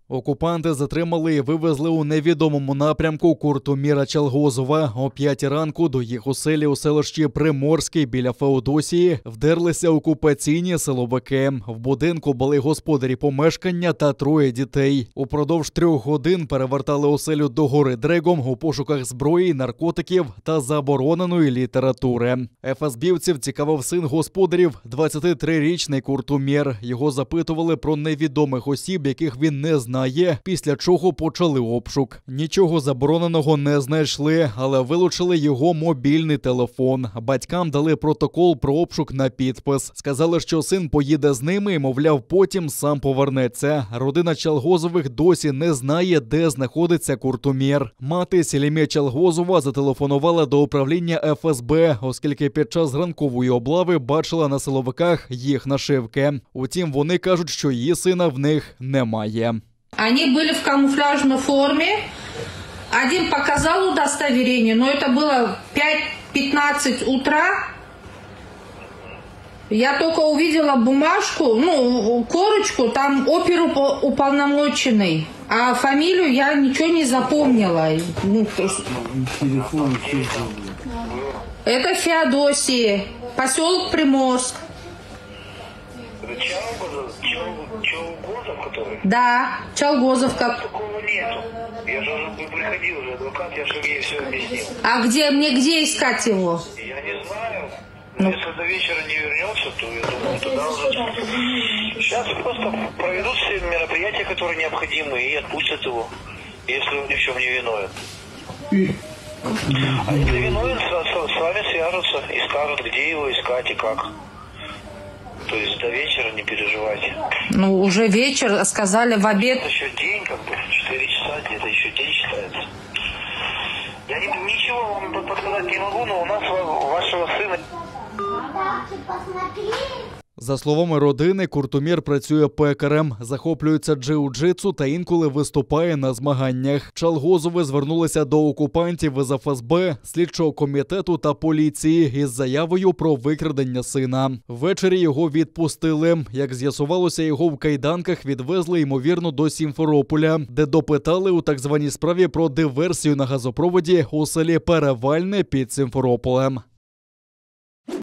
Окупанти затримали і вивезли у невідомому напрямку Куртуміра Чалгозова. О 5 ранку до їх оселі у селищі Приморський біля Феодосії вдерлися окупаційні силовики. В будинку були господарі помешкання та 3 дітей. Упродовж 3 годин перевертали оселю догори дригом у пошуках зброї, наркотиків та забороненої літератури. ФСБівців цікавив син господарів, 23-річний Куртумір. Його запитували про невідомих осіб, яких він не знає, після чого почали обшук. Нічого забороненого не знайшли, але вилучили його мобільний телефон. Батькам дали протокол про обшук на підпис. Сказали, що син поїде з ними і, мовляв, потім сам повернеться. Родина Чалгозових досі не знає, де знаходиться Куртумір. Мати Селімє Чалгозова зателефонувала до управління ФСБ, оскільки під час ранкової облави бачила на силовиках їх нашивки. Утім, вони кажуть, що її сина в них немає. Они были в камуфляжной форме. Один показал удостоверение, но это было 5:15 утра. Я только увидела бумажку, корочку, там оперуполномоченный. А фамилию я ничего не запомнила. Это Феодосия, поселок Приморск. Чалгозов, который? Да, Чалгозов как. Такого нету. Я же приходил уже, адвокат, я же ей все объяснил. А где искать его? Я не знаю. Если до вечера не вернется, то я думаю, тогда уже... Сейчас просто проведут все мероприятия, которые необходимы, и отпустят его, если он ни в чем не виновен. А если виновен, с вами свяжутся и скажут, где его искать и как. То есть до вечера не переживайте. Уже вечер, сказали в обед. Это еще день, 4 часа, где-то еще день считается. Я ничего вам подсказать не могу, но у нас вашего сына... За словами родини, Куртумір працює пекарем, захоплюється джиу-джитсу та інколи виступає на змаганнях. Чалгозови звернулися до окупантів із ФСБ, слідчого комітету та поліції із заявою про викрадення сина. Ввечері його відпустили. Як з'ясувалося, його в кайданках відвезли, ймовірно, до Сімферополя, де допитали у так званій справі про диверсію на газопроводі у селі Перевальне під Сімферополем.